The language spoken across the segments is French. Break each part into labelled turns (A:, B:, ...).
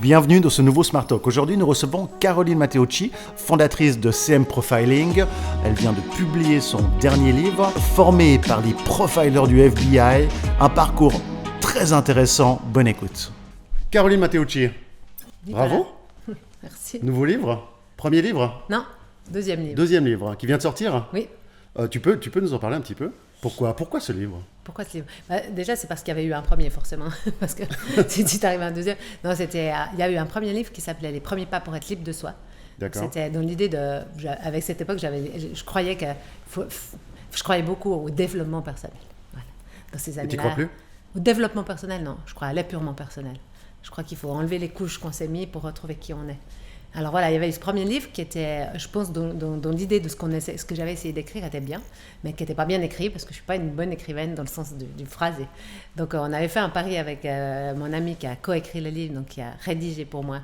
A: Bienvenue dans ce nouveau Smart Talk. Aujourd'hui, nous recevons Caroline Matteucci, fondatrice de CM Profiling. Elle vient de publier son dernier livre, formée par les profilers du FBI. Un parcours très intéressant. Bonne écoute. Caroline Matteucci, bravo.
B: Merci.
A: Nouveau livre? Premier livre?
B: Non, deuxième livre.
A: Deuxième livre, qui vient de sortir?
B: Oui.
A: Tu peux nous en parler un petit peu? Pourquoi ce livre?
B: Pourquoi ce livre? Déjà, c'est parce qu'il y avait eu un premier, forcément. Parce que si tu arrives à un deuxième... Non, il y a eu un premier livre qui s'appelait « Les premiers pas pour être libre de soi ».
A: D'accord.
B: C'était dans l'idée de... Avec cette époque, je croyais beaucoup au développement personnel. Voilà. Dans ces années-là.
A: Et tu crois plus?
B: Au développement personnel, non. Je crois à l'épurement personnel. Je crois qu'il faut enlever les couches qu'on s'est mis pour retrouver qui on est. Alors voilà, il y avait eu ce premier livre qui était, je pense, dont l'idée de ce que j'avais essayé d'écrire était bien, mais qui n'était pas bien écrit parce que je ne suis pas une bonne écrivaine dans le sens du phrasé. Donc on avait fait un pari avec mon ami qui a coécrit le livre, donc qui a rédigé pour moi,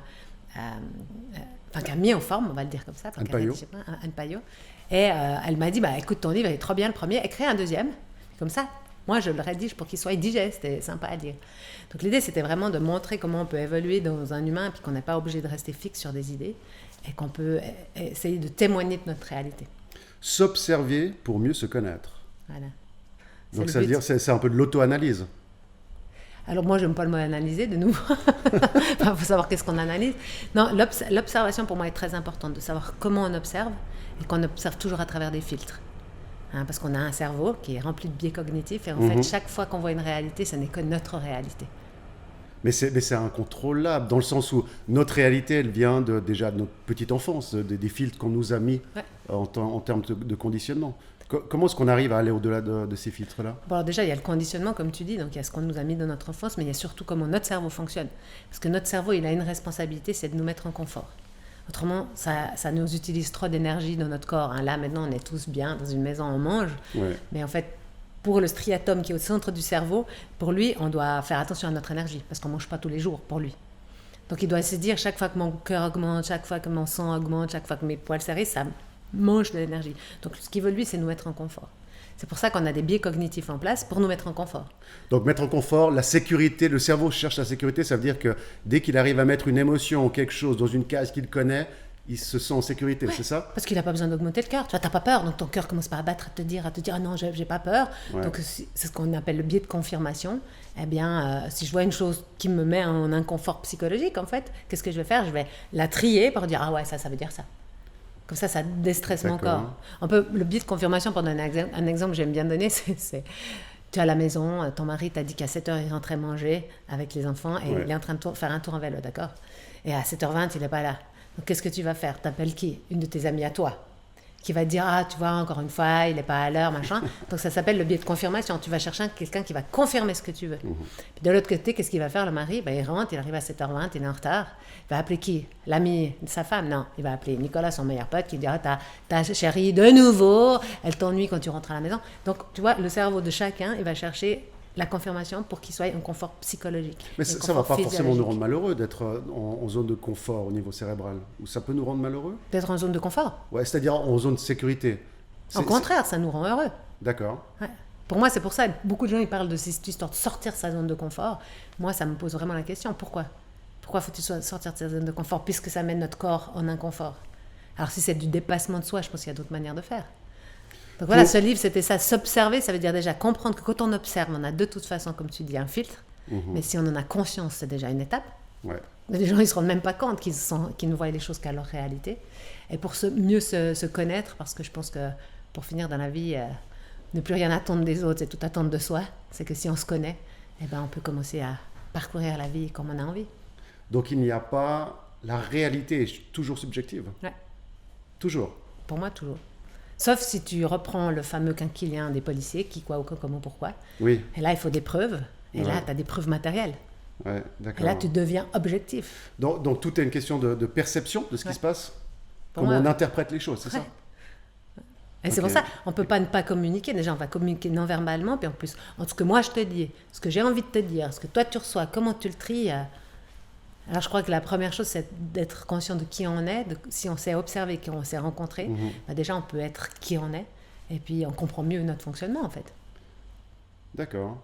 B: qui a mis en forme, on va le dire comme ça.
A: Anne Payot.
B: Anne Payot. Et elle m'a dit, écoute, ton livre est trop bien le premier, écris un deuxième, comme ça. Moi, je le rédige pour qu'il soit digeste et sympa à lire. Donc l'idée, c'était vraiment de montrer comment on peut évoluer dans un humain puis qu'on n'est pas obligé de rester fixe sur des idées et qu'on peut essayer de témoigner de notre réalité.
A: S'observer pour mieux se connaître.
B: Voilà.
A: Donc ça veut dire c'est un peu de l'auto-analyse.
B: Alors moi, je n'aime pas le mot analyser, de nouveau. Il faut savoir qu'est-ce qu'on analyse. Non, l'observation pour moi est très importante, de savoir comment on observe et qu'on observe toujours à travers des filtres. Parce qu'on a un cerveau qui est rempli de biais cognitifs et en fait, chaque fois qu'on voit une réalité, ce n'est que notre réalité. Mais
A: c'est incontrôlable dans le sens où notre réalité, elle vient déjà de notre petite enfance, des filtres qu'on nous a mis en termes de conditionnement. Comment est-ce qu'on arrive à aller au-delà de ces filtres-là?
B: Alors déjà, il y a le conditionnement, comme tu dis, donc il y a ce qu'on nous a mis dans notre enfance, mais il y a surtout comment notre cerveau fonctionne. Parce que notre cerveau, il a une responsabilité, c'est de nous mettre en confort. Autrement, ça nous utilise trop d'énergie dans notre corps. Là, maintenant, on est tous bien dans une maison, on mange. Ouais. Mais en fait, pour le striatum qui est au centre du cerveau, pour lui, on doit faire attention à notre énergie parce qu'on ne mange pas tous les jours pour lui. Donc, il doit se dire, chaque fois que mon cœur augmente, chaque fois que mon sang augmente, chaque fois que mes poils serrés, ça mange de l'énergie. Donc, ce qu'il veut, lui, c'est nous mettre en confort. C'est pour ça qu'on a des biais cognitifs en place pour nous mettre en confort.
A: Donc mettre en confort, la sécurité, le cerveau cherche la sécurité, ça veut dire que dès qu'il arrive à mettre une émotion ou quelque chose dans une case qu'il connaît, il se sent en sécurité, c'est ça?
B: Parce qu'il n'a pas besoin d'augmenter le cœur. Tu vois, t'as pas peur, donc ton cœur commence pas à battre, à te dire ah non, j'ai pas peur. Ouais. Donc c'est ce qu'on appelle le biais de confirmation. Eh bien, si je vois une chose qui me met en inconfort psychologique, en fait, qu'est-ce que je vais faire? Je vais la trier pour dire ah ouais, ça veut dire ça. Comme ça déstresse mon corps. Le biais de confirmation, pour donner un exemple que j'aime bien donner, c'est tu es à la maison, ton mari t'a dit qu'à 7h, il rentrait manger avec les enfants et il est en train de faire un tour en vélo, d'accord? Et à 7h20, il n'est pas là. Donc, qu'est-ce que tu vas faire? T'appelles qui? Une de tes amies à toi qui va te dire, tu vois, encore une fois, il n'est pas à l'heure, machin. Donc, ça s'appelle le biais de confirmation. Tu vas chercher quelqu'un qui va confirmer ce que tu veux. Puis de l'autre côté, qu'est-ce qu'il va faire, le mari? Il rentre, il arrive à 7h20, il est en retard. Il va appeler qui? L'ami de sa femme? Non. Il va appeler Nicolas, son meilleur pote, qui dira, ta chérie, de nouveau, elle t'ennuie quand tu rentres à la maison. Donc, tu vois, le cerveau de chacun, il va chercher la confirmation pour qu'il soit en confort psychologique.
A: Mais ça ne va pas forcément nous rendre malheureux d'être en zone de confort au niveau cérébral. Ou ça peut nous rendre malheureux?
B: D'être en zone de confort?
A: Ouais, c'est-à-dire en zone de sécurité.
B: Au contraire, ça nous rend heureux.
A: D'accord.
B: Ouais. Pour moi, c'est pour ça que beaucoup de gens ils parlent de cette histoire de sortir de sa zone de confort. Moi, ça me pose vraiment la question. Pourquoi faut-il sortir de sa zone de confort puisque ça mène notre corps en inconfort? Alors si c'est du dépassement de soi, je pense qu'il y a d'autres manières de faire. Donc voilà, ce livre, c'était ça. S'observer, ça veut dire déjà comprendre que quand on observe, on a de toute façon, comme tu dis, un filtre. Mais si on en a conscience, c'est déjà une étape. Ouais. Les gens, ils ne se rendent même pas compte qu'ils ne voient les choses qu'à leur réalité. Et pour mieux se connaître, parce que je pense que pour finir dans la vie, ne plus rien attendre des autres, c'est tout attendre de soi. C'est que si on se connaît, on peut commencer à parcourir la vie comme on a envie.
A: Donc il n'y a pas... La réalité est toujours subjective? Ouais. Toujours?
B: Pour moi, toujours. Sauf si tu reprends le fameux quinquilien des policiers, qui, quoi, ou comment, pourquoi. Oui. Et là, il faut des preuves. Et là, tu as des preuves matérielles. Ouais, d'accord. Et là, tu deviens objectif.
A: Donc tout est une question de perception de ce qui se passe? Comment on interprète les choses, c'est ça?
B: Et c'est pour ça, on ne peut pas ne pas communiquer. Déjà, on va communiquer non-verbalement. Puis en plus, ce que moi, je te dis, ce que j'ai envie de te dire, ce que toi, tu reçois, comment tu le tries. Alors, je crois que la première chose, c'est d'être conscient de qui on est. Si on s'est observé, qu'on s'est rencontré, déjà, on peut être qui on est. Et puis, on comprend mieux notre fonctionnement, en fait.
A: D'accord.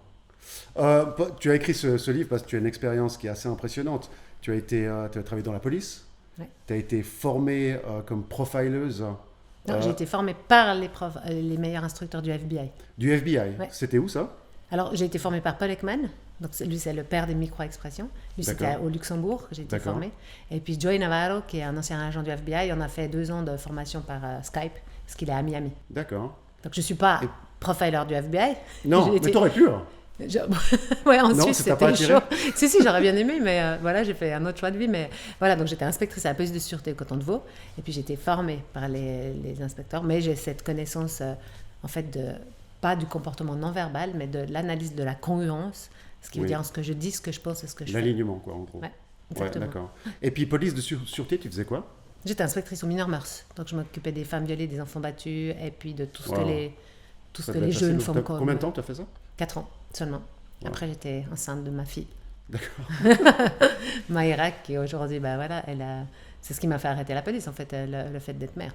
A: Tu as écrit ce livre parce que tu as une expérience qui est assez impressionnante. Tu as travaillé dans la police.
B: Ouais.
A: Tu as été formée comme profileuse.
B: Non, j'ai été formée par les meilleurs instructeurs du FBI.
A: Du FBI.
B: Ouais.
A: C'était où ça?
B: Alors, j'ai été formée par Paul Ekman. Donc, lui, c'est le père des micro-expressions. Lui, c'était au Luxembourg que j'ai été formée. Et puis, Joey Navarro, qui est un ancien agent du FBI, on a fait 2 ans de formation par Skype, parce qu'il est à Miami.
A: D'accord.
B: Donc, je ne suis pas profiler du FBI.
A: Non, mais t'aurais pu. Hein.
B: Ouais, en
A: non,
B: Suisse, c'était chaud. Si, j'aurais bien aimé, mais voilà, j'ai fait un autre choix de vie. Mais voilà, donc j'étais inspectrice à la police de sûreté au canton de Vaud. Et puis, j'ai été formée par les inspecteurs. Mais j'ai cette connaissance, en fait, pas du comportement non verbal, mais de l'analyse de la congruence. Ce qui veut dire ce que je dis, ce que je pense et ce que je fais.
A: L'alignement, quoi, en gros.
B: Ouais, exactement.
A: Ouais, d'accord. Et puis, police de sûreté, tu faisais quoi?
B: J'étais inspectrice aux mineurs mœurs. Donc, je m'occupais des femmes violées, des enfants battus, et puis de tout ce que les jeunes font.
A: Combien de temps tu as fait ça?
B: 4 ans seulement.
A: Wow.
B: Après, j'étais enceinte de ma fille.
A: D'accord.
B: Maïra, qui aujourd'hui, voilà, c'est ce qui m'a fait arrêter la police, en fait, le fait d'être mère.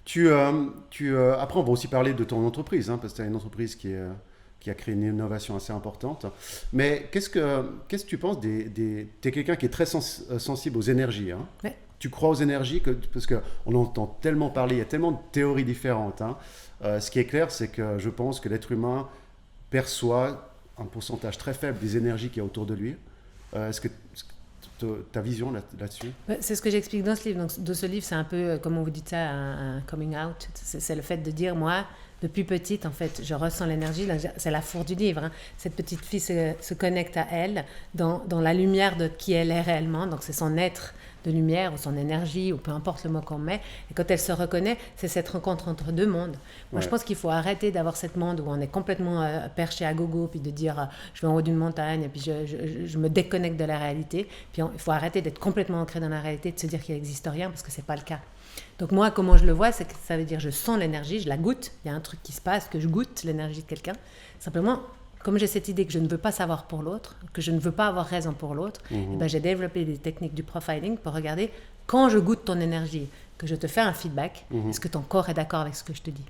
A: Après, on va aussi parler de ton entreprise, parce que tu as une entreprise qui a créé une innovation assez importante. Mais qu'est-ce que tu penses tu es quelqu'un qui est très sensible aux énergies. Hein?
B: Ouais.
A: Tu crois aux énergies parce qu'on entend tellement parler, il y a tellement de théories différentes. Hein? Ce qui est clair, c'est que je pense que l'être humain perçoit un pourcentage très faible des énergies qu'il y a autour de lui. Est-ce que ta vision là-dessus?
B: C'est ce que j'explique dans ce livre. Donc, dans ce livre, c'est un peu, comment vous dites ça, un coming out. C'est le fait de dire, moi, depuis petite, en fait, je ressens l'énergie. C'est la fourre du livre. Hein. Cette petite fille se connecte à elle dans la lumière de qui elle est réellement. Donc, c'est son être de lumière ou son énergie ou peu importe le mot qu'on met. Et quand elle se reconnaît, c'est cette rencontre entre 2 mondes. Moi, je pense qu'il faut arrêter d'avoir cette monde où on est complètement perché à gogo, puis de dire je vais en haut d'une montagne et puis je me déconnecte de la réalité. Puis il faut arrêter d'être complètement ancré dans la réalité, de se dire qu'il n'existe rien parce que c'est pas le cas. Donc moi, comment je le vois, c'est que ça veut dire je sens l'énergie, je la goûte. Il y a un truc qui se passe, que je goûte l'énergie de quelqu'un. Simplement, comme j'ai cette idée que je ne veux pas savoir pour l'autre, que je ne veux pas avoir raison pour l'autre, j'ai développé des techniques du profiling pour regarder quand je goûte ton énergie, que je te fais un feedback, est-ce que ton corps est d'accord avec ce que je te dis?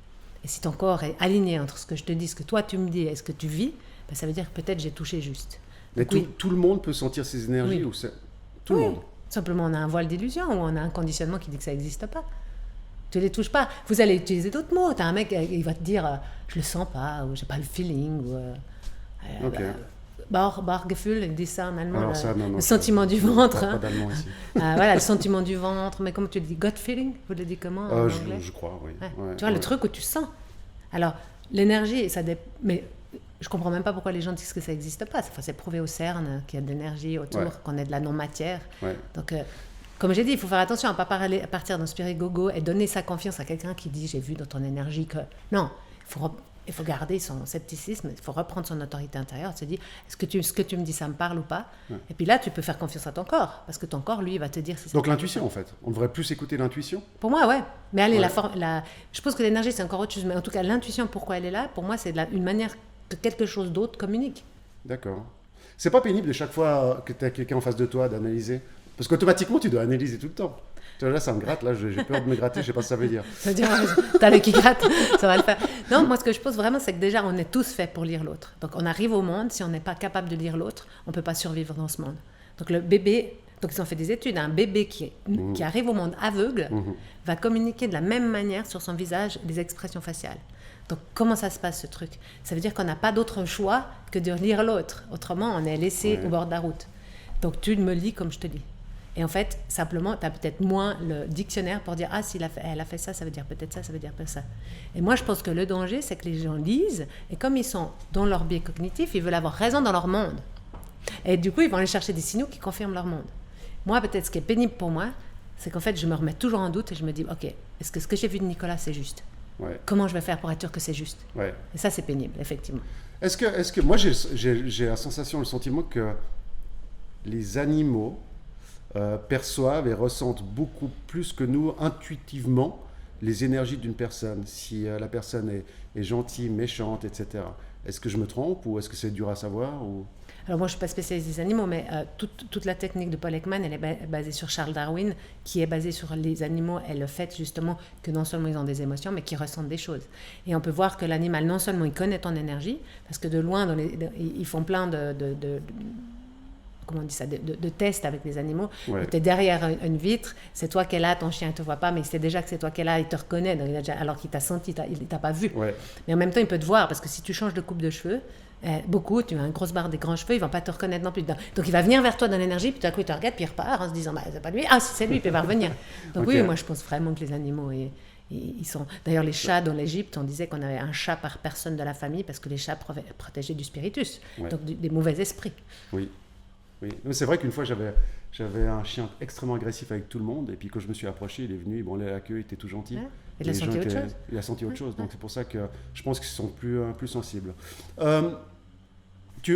B: Et si ton corps est aligné entre ce que je te dis, ce que toi tu me dis et ce que tu vis, ça veut dire que peut-être j'ai touché juste.
A: Mais tout le monde peut sentir ces énergies ou tout le monde?
B: Simplement, on a un voile d'illusion ou on a un conditionnement qui dit que ça n'existe pas. Tu les touches pas. Vous allez utiliser d'autres mots. Tu as un mec, il va te dire je le sens pas, ou j'ai pas le feeling, ou Bauchgefühl, ils disent ça en allemand, le sentiment du ventre.
A: Pas d'allemand ici.
B: Voilà, le sentiment du ventre. Mais comment tu le dis? Gut feeling? Vous le dites comment en anglais?
A: Je crois, oui.
B: Ouais. Tu vois, le truc où tu sens. Alors, l'énergie, mais je comprends même pas pourquoi les gens disent que ça n'existe pas. Enfin, c'est prouvé au CERN qu'il y a de l'énergie autour, qu'on est de la non-matière. Ouais. Donc, comme j'ai dit, il faut faire attention à ne pas partir d'un spirit gogo et donner sa confiance à quelqu'un qui dit « j'ai vu dans ton énergie que… » Non, il faut garder son scepticisme, il faut reprendre son autorité intérieure, se dire « ce que tu me dis, ça me parle ou pas ?» Et puis là, tu peux faire confiance à ton corps, parce que ton corps, lui, il va te dire si ça…
A: Donc l'intuition, en fait. On devrait plus écouter l'intuition?
B: Pour moi, ouais. Mais allez, je pense que l'énergie, c'est encore autre chose. Mais en tout cas, l'intuition, pourquoi elle est là, pour moi, c'est une manière que quelque chose d'autre communique.
A: D'accord. C'est pas pénible de chaque fois que tu as quelqu'un en face de toi d'analyser? Parce qu'automatiquement, tu dois analyser tout le temps. Là, ça me gratte. Là, j'ai peur de me gratter. Je sais pas ce que ça veut dire.
B: Ça veut dire, t'as le qui gratte, ça va le faire. Non, moi, ce que je pense vraiment, c'est que déjà, on est tous faits pour lire l'autre. Donc, on arrive au monde, si on n'est pas capable de lire l'autre, on peut pas survivre dans ce monde. Donc, le bébé, donc ils ont fait des études, un bébé qui arrive au monde aveugle va communiquer de la même manière sur son visage les expressions faciales. Donc, comment ça se passe, ce truc? Ça veut dire qu'on n'a pas d'autre choix que de lire l'autre. Autrement, on est laissé au bord de la route. Donc, tu me lis comme je te lis. Et en fait, simplement, tu as peut-être moins le dictionnaire pour dire « Ah, si elle a fait ça, ça veut dire peut-être ça, ça veut dire peut-être ça. » Et moi, je pense que le danger, c'est que les gens lisent, et comme ils sont dans leur biais cognitif, ils veulent avoir raison dans leur monde. Et du coup, ils vont aller chercher des signaux qui confirment leur monde. Moi, peut-être, ce qui est pénible pour moi, c'est qu'en fait, je me remets toujours en doute et je me dis « Ok, est-ce que ce que j'ai vu de Nicolas, c'est juste ? Comment je vais faire pour être sûr que c'est juste ?» Et ça, c'est pénible, effectivement.
A: Est-ce que moi, j'ai la sensation, le sentiment que les animaux perçoivent et ressentent beaucoup plus que nous intuitivement les énergies d'une personne, si la personne est gentille, méchante, etc. Est-ce que je me trompe ou est-ce que c'est dur à savoir ou...
B: Alors moi je ne suis pas spécialiste des animaux, mais toute la technique de Paul Ekman, elle est basée sur Charles Darwin, qui est basée sur les animaux et le fait justement que non seulement ils ont des émotions, mais qu'ils ressentent des choses. Et on peut voir que l'animal, non seulement il connaît ton énergie, parce que de loin, ils font plein comment on dit ça, de test avec les animaux.
A: Ouais.
B: Tu es derrière une vitre, c'est toi qui es là, ton chien ne te voit pas, mais il sait déjà que c'est toi qui es là, il te reconnaît, donc alors qu'il t'a senti, il ne t'a pas vu.
A: Ouais.
B: Mais en même temps, il peut te voir, parce que si tu changes de coupe de cheveux, beaucoup, tu as une grosse barre des grands cheveux, ils ne vont pas te reconnaître non plus. Donc il va venir vers toi dans l'énergie, puis tout à coup il te regarde, puis il repart en se disant, c'est pas lui, ah si c'est lui, puis il va revenir. Donc oui, moi je pense vraiment que les animaux, ils sont... D'ailleurs les chats dans l'Égypte, on disait qu'on avait un chat par personne de la famille, parce que les chats protégeaient du spiritus, donc des mauvais esprits.
A: Oui. C'est vrai qu'une fois j'avais un chien extrêmement agressif avec tout le monde, et puis quand je me suis approché, il est venu, il branlait la queue, il était tout gentil.
B: Il a senti autre chose.
A: Il a senti autre chose, donc c'est pour ça que je pense qu'ils sont plus sensibles.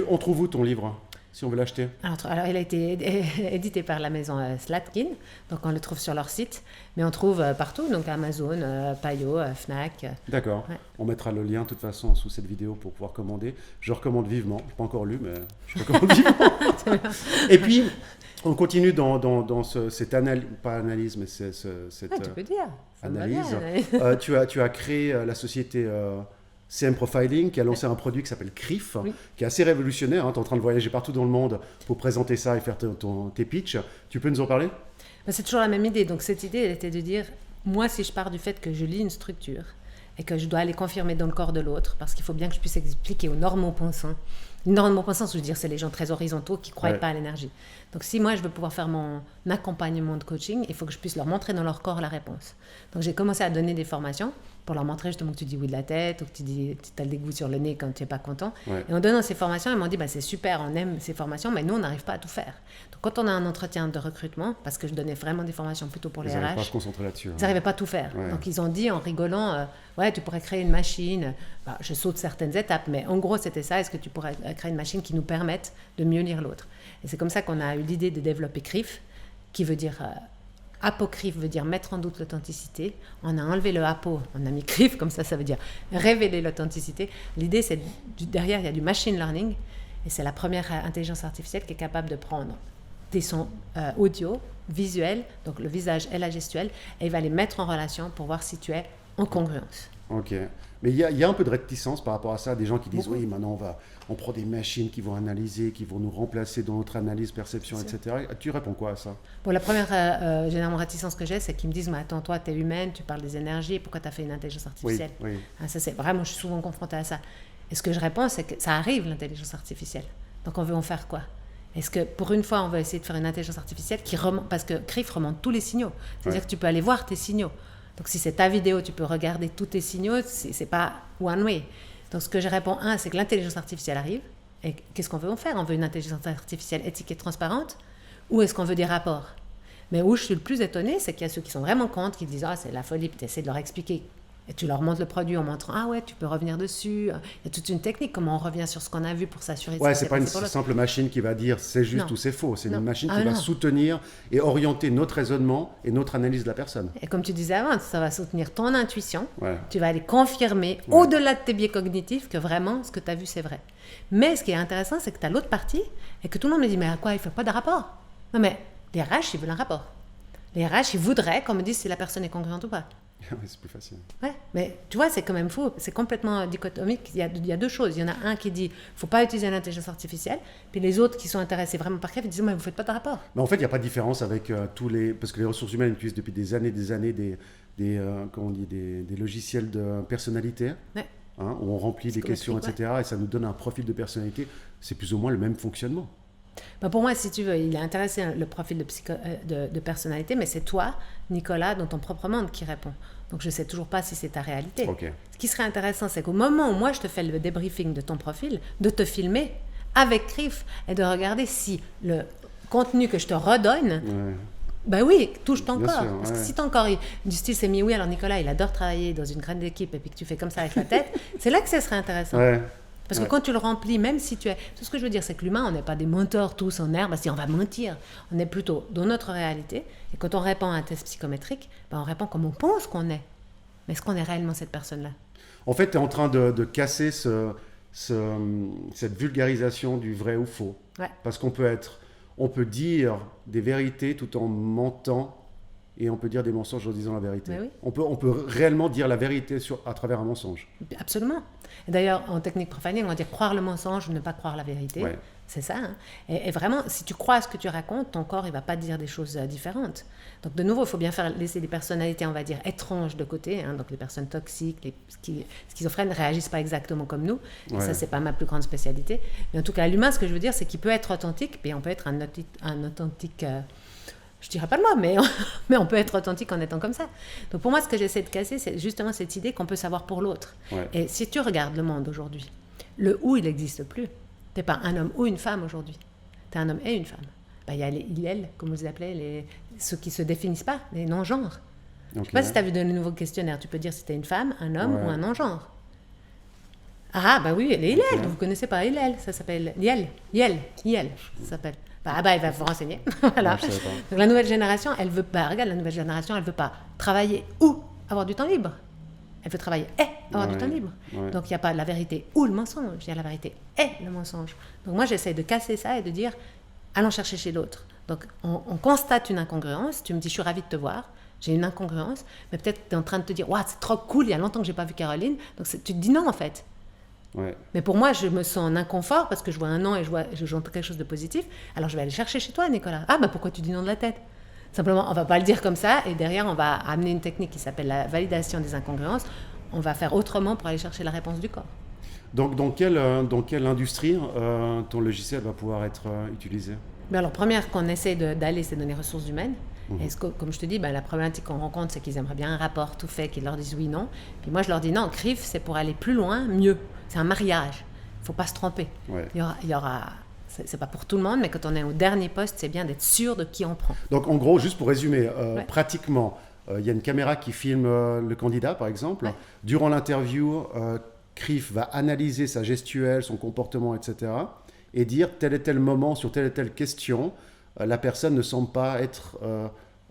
A: On trouve où ton livre, si on veut l'acheter?
B: Alors, il a été édité par la maison Slatkin, donc on le trouve sur leur site, mais on trouve partout, donc Amazon, Payot, Fnac.
A: D'accord. Ouais. On mettra le lien de toute façon sous cette vidéo pour pouvoir commander. Je recommande vivement. Je n'ai pas encore lu, mais je recommande vivement. Et puis, on continue dans cette analyse, pas analyse, mais cette
B: tu peux dire.
A: Analyse. Tu as créé la société CM Profiling qui a lancé un produit qui s'appelle CRIF, qui est assez révolutionnaire. Tu es en train de voyager partout dans le monde pour présenter ça et faire tes pitchs. Tu peux nous en parler?
B: C'est toujours la même idée. Donc cette idée, elle était de dire, moi, si je pars du fait que je lis une structure et que je dois aller confirmer dans le corps de l'autre, parce qu'il faut bien que je puisse expliquer aux normaux-pensants. Normaux-pensants, je veux dire, c'est les gens très horizontaux qui ne croient pas à l'énergie. Donc si moi, je veux pouvoir faire mon accompagnement de coaching, il faut que je puisse leur montrer dans leur corps la réponse. Donc j'ai commencé à donner des formations pour leur montrer justement que tu dis oui de la tête ou que tu as le dégoût sur le nez quand tu n'es pas content. Et en donnant ces formations, ils m'ont dit, c'est super, on aime ces formations, mais nous, on n'arrive pas à tout faire. Donc quand on a un entretien de recrutement, parce que je donnais vraiment des formations plutôt pour les RH, ils
A: n'arrivaient pas à se concentrer là-dessus.
B: Ils n'arrivaient pas à tout faire. Donc ils ont dit en rigolant, tu pourrais créer une machine, je saute certaines étapes, mais en gros c'était ça, est-ce que tu pourrais créer une machine qui nous permette de mieux lire l'autre? Et c'est comme ça qu'on a eu l'idée de développer CRIF, qui veut dire... apocryphe veut dire mettre en doute l'authenticité. On a enlevé le apo, on a mis CRIF, comme ça veut dire révéler l'authenticité. L'idée, c'est derrière, il y a du machine learning, et c'est la première intelligence artificielle qui est capable de prendre des sons audio, visuels, donc le visage et la gestuelle, et il va les mettre en relation pour voir si tu es en congruence.
A: Ok. Mais il y a un peu de réticence par rapport à ça, des gens qui disent oui, maintenant on prend des machines qui vont analyser, qui vont nous remplacer dans notre analyse, perception, etc. Tu réponds quoi à ça?
B: Bon, la première généralement réticence que j'ai, c'est qu'ils me disent mais attends, toi tu es humaine, tu parles des énergies, pourquoi tu as fait une intelligence artificielle?
A: Oui.
B: Ça, c'est vraiment, je suis souvent confrontée à ça. Et ce que je réponds, c'est que ça arrive, l'intelligence artificielle. Donc on veut en faire quoi? Est-ce que pour une fois on va essayer de faire une intelligence artificielle qui remonte, parce que CRIF remonte tous les signaux, c'est-à-dire que tu peux aller voir tes signaux. Donc si c'est ta vidéo, tu peux regarder tous tes signaux, c'est pas one way. Donc ce que je réponds, c'est que l'intelligence artificielle arrive, et qu'est-ce qu'on veut en faire? On veut une intelligence artificielle éthique et transparente, ou est-ce qu'on veut des rapports? Mais où je suis le plus étonnée, c'est qu'il y a ceux qui sont vraiment contre, qui disent c'est la folie, puis tu essaies de leur expliquer. Et tu leur montres le produit en montrant tu peux revenir dessus. Il y a toute une technique, comment on revient sur ce qu'on a vu pour s'assurer.
A: C'est pas une simple machine qui va dire c'est juste ou c'est faux. C'est une machine qui va soutenir et orienter notre raisonnement et notre analyse de la personne.
B: Et comme tu disais avant, ça va soutenir ton intuition. Tu vas aller confirmer au-delà de tes biais cognitifs que vraiment ce que tu as vu c'est vrai. Mais ce qui est intéressant, c'est que tu as l'autre partie et que tout le monde me dit mais à quoi il ne fait pas de rapport? Non mais les RH ils veulent un rapport. Les RH ils voudraient qu'on me dise si la personne est congruente ou pas.
A: Oui, c'est plus facile.
B: Mais tu vois, c'est quand même faux. C'est complètement dichotomique. Il y a deux choses. Il y en a un qui dit « faut pas utiliser l'intelligence artificielle », puis les autres qui sont intéressés vraiment par CRIF, ils disent « mais vous faites pas de rapport ».
A: Mais en fait, il n'y a pas de différence avec tous les... Parce que les ressources humaines utilisent depuis des années des logiciels de personnalité, où on remplit des questions, etc. Et ça nous donne un profil de personnalité. C'est plus ou moins le même fonctionnement.
B: Pour moi, si tu veux, il est intéressé le profil de personnalité, mais c'est toi, Nicolas, dans ton propre monde qui répond. Donc, je ne sais toujours pas si c'est ta réalité. Ce qui serait intéressant, c'est qu'au moment où moi, je te fais le débriefing de ton profil, de te filmer avec CRIF et de regarder si le contenu que je te redonne, touche ton corps. Parce que si ton corps, du style, s'est mis, alors Nicolas, il adore travailler dans une grande équipe et puis que tu fais comme ça avec la tête, c'est là que ce serait intéressant. Parce que quand tu le remplis, même si tu es... Tout ce que je veux dire, c'est que l'humain, on n'est pas des menteurs tous en herbe, si on va mentir. On est plutôt dans notre réalité. Et quand on répond à un test psychométrique, on répond comme on pense qu'on est. Mais est-ce qu'on est réellement cette personne-là?
A: En fait, tu es en train de casser cette vulgarisation du vrai ou faux. Parce qu'on peut dire des vérités tout en mentant et on peut dire des mensonges en disant la vérité.
B: Oui.
A: On peut réellement dire la vérité à travers un mensonge.
B: Absolument. Et d'ailleurs, en technique profiling, on va dire croire le mensonge ou ne pas croire la vérité.
A: Ouais.
B: C'est ça. Hein. Et vraiment, si tu crois à ce que tu racontes, ton corps, il ne va pas te dire des choses différentes. Donc, de nouveau, il faut bien laisser les personnalités, on va dire, étranges de côté. Hein. Donc, les personnes toxiques, les schizophrènes ne réagissent pas exactement comme nous. Et ça, ce n'est pas ma plus grande spécialité. Mais en tout cas, l'humain, ce que je veux dire, c'est qu'il peut être authentique, puis on peut être un authentique... je ne dirais pas le mot, mais on peut être authentique en étant comme ça. Donc, pour moi, ce que j'essaie de casser, c'est justement cette idée qu'on peut savoir pour l'autre.
A: Ouais.
B: Et si tu regardes le monde aujourd'hui, le « ou », il n'existe plus. Tu n'es pas un homme ou une femme aujourd'hui. Tu es un homme et une femme. Il y a les IL, comme vous les appelez, ceux qui ne se définissent pas, les non-genres. Okay. Je ne sais pas si tu as vu de nouveaux questionnaires. Tu peux dire si tu es une femme, un homme ou un non-genre. Ah, bah oui, les IL, vous ne connaissez pas IL, ça s'appelle IL, ça s'appelle. Il va vous renseigner. Voilà.
A: Non,
B: donc la nouvelle génération, elle veut pas, regarde, la nouvelle génération, elle veut pas travailler ou avoir du temps libre. Elle veut travailler et avoir du temps libre. Ouais. Donc il n'y a pas la vérité ou le mensonge, il y a la vérité et le mensonge. Donc moi j'essaie de casser ça et de dire, allons chercher chez l'autre. Donc on constate une incongruence, tu me dis je suis ravie de te voir, j'ai une incongruence, mais peut-être tu es en train de te dire, waouh c'est trop cool, il y a longtemps que je n'ai pas vu Caroline, donc tu te dis non en fait.
A: Ouais.
B: Mais pour moi, je me sens en inconfort parce que je vois un non et j'entends quelque chose de positif. Alors je vais aller chercher chez toi, Nicolas. Ah, pourquoi tu dis non de la tête ? Simplement, on ne va pas le dire comme ça et derrière, on va amener une technique qui s'appelle la validation des incongruences. On va faire autrement pour aller chercher la réponse du corps.
A: Donc, dans quelle industrie ton logiciel va pouvoir être utilisé ?
B: Alors, première qu'on essaie d'aller, c'est dans les ressources humaines. Et comme je te dis, la problématique qu'on rencontre, c'est qu'ils aimeraient bien un rapport tout fait, qu'ils leur disent oui, non. Puis moi, je leur dis non, CRIF, c'est pour aller plus loin, mieux. C'est un mariage. Il ne faut pas se tromper.
A: Ouais.
B: Il y aura c'est pas pour tout le monde, mais quand on est au dernier poste, c'est bien d'être sûr de qui on prend.
A: Donc, en gros, juste pour résumer, pratiquement, il y a une caméra qui filme le candidat, par exemple. Ouais. Durant l'interview, CRIF va analyser sa gestuelle, son comportement, etc. et dire tel et tel moment, sur telle et telle question, la personne ne semble pas être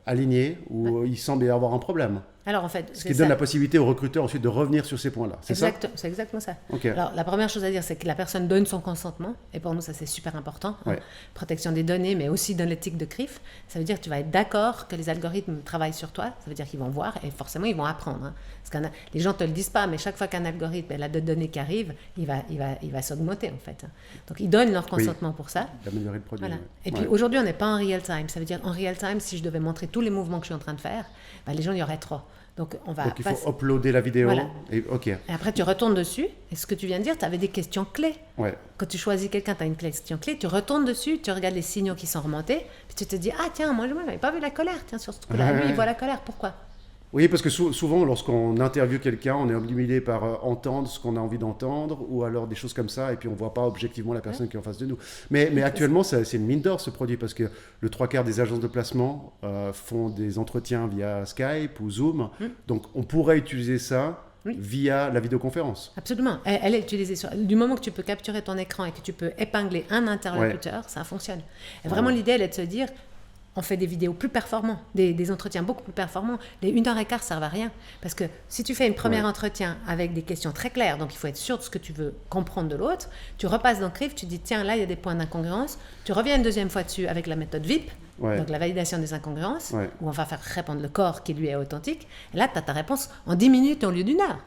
A: alignée ou il semble y avoir un problème.
B: Alors en fait,
A: ce qui donne la possibilité au recruteur ensuite de revenir sur ces points-là. C'est ça ?
B: C'est exactement ça.
A: Okay.
B: Alors la première chose à dire, c'est que la personne donne son consentement. Et pour nous, ça c'est super important.
A: Ouais.
B: Protection des données, mais aussi dans l'éthique de CRIF. Ça veut dire que tu vas être d'accord que les algorithmes travaillent sur toi. Ça veut dire qu'ils vont voir et forcément ils vont apprendre. Hein. Parce que les gens ne te le disent pas, mais chaque fois qu'un algorithme a de données qui arrivent, il va s'augmenter en fait. Donc ils donnent leur consentement pour ça.
A: D'améliorer le produit.
B: Voilà. Et puis aujourd'hui, on n'est pas en real time. Ça veut dire en real time, si je devais montrer tous les mouvements que je suis en train de faire, les gens, il y aurait trop. Donc il
A: faut uploader la vidéo.
B: Voilà.
A: Et
B: après, tu retournes dessus. Et ce que tu viens de dire, tu avais des questions clés.
A: Ouais.
B: Quand tu choisis quelqu'un, tu as une question clé. Tu retournes dessus, tu regardes les signaux qui sont remontés. Puis tu te dis, ah tiens, moi je n'avais pas vu la colère. Tiens, sur ce coup-là, lui, il voit la colère. Pourquoi ?
A: Oui, parce que souvent, lorsqu'on interviewe quelqu'un, on est obligé par entendre ce qu'on a envie d'entendre ou alors des choses comme ça, et puis on ne voit pas objectivement la personne qui est en face de nous. Mais actuellement, c'est une mine d'or, ce produit, parce que le 3/4 des agences de placement font des entretiens via Skype ou Zoom. Donc, on pourrait utiliser ça via la vidéoconférence.
B: Absolument. Elle est utilisée du moment que tu peux capturer ton écran et que tu peux épingler un interlocuteur, ça fonctionne. Et vraiment, l'idée, elle est de se dire... On fait des vidéos plus performants, des entretiens beaucoup plus performants. Les 1h15 ne servent à rien. Parce que si tu fais un premier entretien avec des questions très claires, donc il faut être sûr de ce que tu veux comprendre de l'autre, tu repasses dans CRIF, tu dis tiens, là il y a des points d'incongruence, tu reviens une deuxième fois dessus avec la méthode VIP, donc la validation des incongruences, où on va faire répondre le corps qui lui est authentique. Et là, tu as ta réponse en 10 minutes au lieu d'1 heure.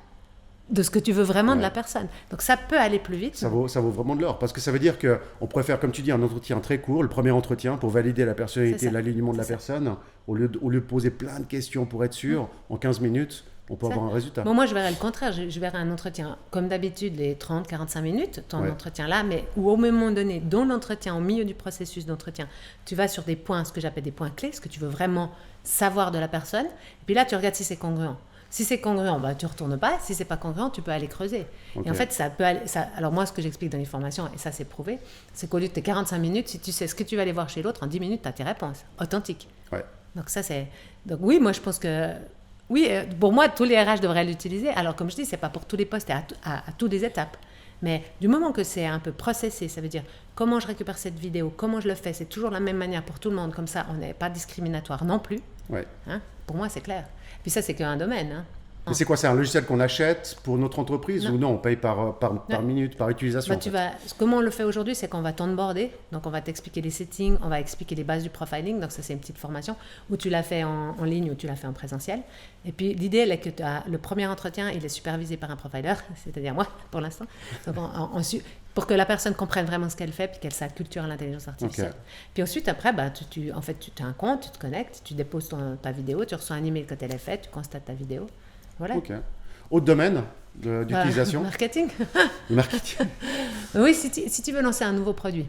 B: De ce que tu veux vraiment de la personne. Donc ça peut aller plus vite.
A: Ça vaut vraiment de l'or, parce que ça veut dire qu'on pourrait faire, comme tu dis, un entretien très court, le premier entretien pour valider la personnalité et l'alignement de la personne, au lieu de poser plein de questions pour être sûr, en 15 minutes, on peut avoir un résultat.
B: Bon, moi, je verrais le contraire. Je verrais un entretien, comme d'habitude, les 30-45 minutes, ton entretien là, mais où au moment donné, dans l'entretien, au milieu du processus d'entretien, tu vas sur des points, ce que j'appelle des points clés, ce que tu veux vraiment savoir de la personne, et puis là, tu regardes si c'est congruent. Si c'est congruent, tu ne retournes pas. Si ce n'est pas congruent, tu peux aller creuser. Okay. Et en fait, ça peut aller... alors moi, ce que j'explique dans les formations, et ça c'est prouvé, c'est qu'au lieu de tes 45 minutes, si tu sais ce que tu vas aller voir chez l'autre, en 10 minutes, tu as tes réponses authentiques.
A: Ouais.
B: Donc ça, c'est... Donc oui, moi, je pense que... Oui, pour moi, tous les RH devraient l'utiliser. Alors comme je dis, ce n'est pas pour tous les postes et à toutes les étapes. Mais du moment que c'est un peu processé, ça veut dire comment je récupère cette vidéo, comment je le fais, c'est toujours la même manière pour tout le monde. Comme ça, on n'est pas discriminatoire non plus.
A: Ouais.
B: Hein, pour moi, c'est clair. Puis ça, c'est qu'un domaine. Hein.
A: Mais c'est quoi, c'est un logiciel qu'on achète pour notre entreprise ou non, on paye par minute, par utilisation?
B: Comment on le fait aujourd'hui, c'est qu'on va t'onboarder, donc on va t'expliquer les settings, on va expliquer les bases du profiling, donc ça c'est une petite formation, où tu l'as fait en ligne ou tu l'as fait en présentiel. Et puis l'idée, elle est que le premier entretien, il est supervisé par un profiler, c'est-à-dire moi pour l'instant, donc pour que la personne comprenne vraiment ce qu'elle fait, puis qu'elle s'acculture à l'intelligence artificielle. Okay. Puis ensuite, après, tu as un compte, tu te connectes, tu déposes ta vidéo, tu reçois un email quand elle est faite, tu constates ta vidéo. Voilà.
A: Ok. Autre domaine d'utilisation?
B: Marketing.
A: Marketing.
B: Oui, si tu veux lancer un nouveau produit.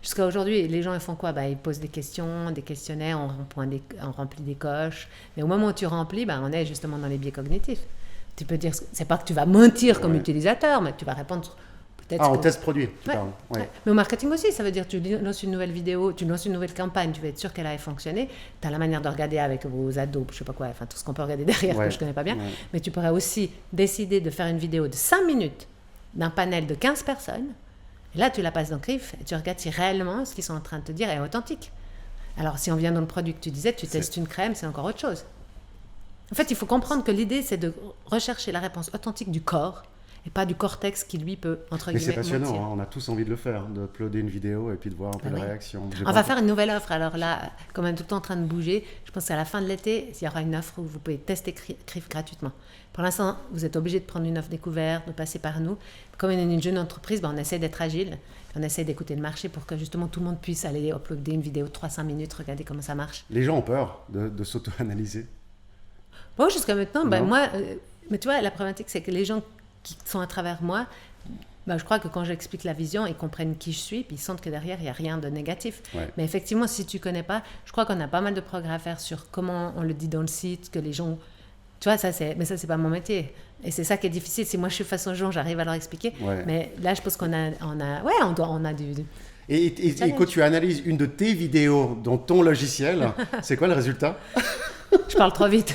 B: Jusqu'à aujourd'hui, les gens ils font quoi? Ils posent des questions, des questionnaires, on remplit des coches. Mais au moment où tu remplis, on est justement dans les biais cognitifs. Tu peux dire, c'est pas que tu vas mentir comme utilisateur, mais tu vas répondre...
A: en test produit, tu parles.
B: Ouais. Mais au marketing aussi, ça veut dire que tu lances une nouvelle vidéo, tu lances une nouvelle campagne, tu veux être sûr qu'elle a fonctionné. Tu as la manière de regarder avec vos ados, je sais pas quoi, enfin tout ce qu'on peut regarder derrière que je connais pas bien. Ouais. Mais tu pourrais aussi décider de faire une vidéo de 5 minutes d'un panel de 15 personnes. Et là, tu la passes dans Criff et tu regardes si réellement ce qu'ils sont en train de te dire est authentique. Alors, si on vient dans le produit que tu disais, tu testes une crème, c'est encore autre chose. En fait, il faut comprendre que l'idée, c'est de rechercher la réponse authentique du corps et pas du cortex qui, lui, peut, entre guillemets,
A: mais c'est passionnant, on a tous envie de le faire, de uploader une vidéo et puis de voir un peu la réaction.
B: On va faire une nouvelle offre, alors là, comme on est tout le temps en train de bouger, je pense qu'à la fin de l'été, il y aura une offre où vous pouvez tester Criff gratuitement. Pour l'instant, vous êtes obligé de prendre une offre découverte, de passer par nous. Comme on est une jeune entreprise, on essaie d'être agile, on essaie d'écouter le marché pour que justement tout le monde puisse aller uploader une vidéo de 300 minutes, regarder comment ça marche.
A: Les gens ont peur de s'auto-analyser?
B: Bon, jusqu'à maintenant, moi, mais tu vois, la problématique, c'est que les gens qui sont à travers moi, je crois que quand j'explique la vision, ils comprennent qui je suis, puis ils sentent que derrière, il n'y a rien de négatif. Ouais. Mais effectivement, si tu ne connais pas, je crois qu'on a pas mal de progrès à faire sur comment on le dit dans le site, que les gens... Tu vois, mais ça, c'est pas mon métier. Et c'est ça qui est difficile. Si moi, je suis face aux gens, j'arrive à leur expliquer. Ouais. Mais là, je pense qu'on a du...
A: Et quand tu analyses une de tes vidéos dans ton logiciel, c'est quoi le résultat?
B: Je parle trop vite.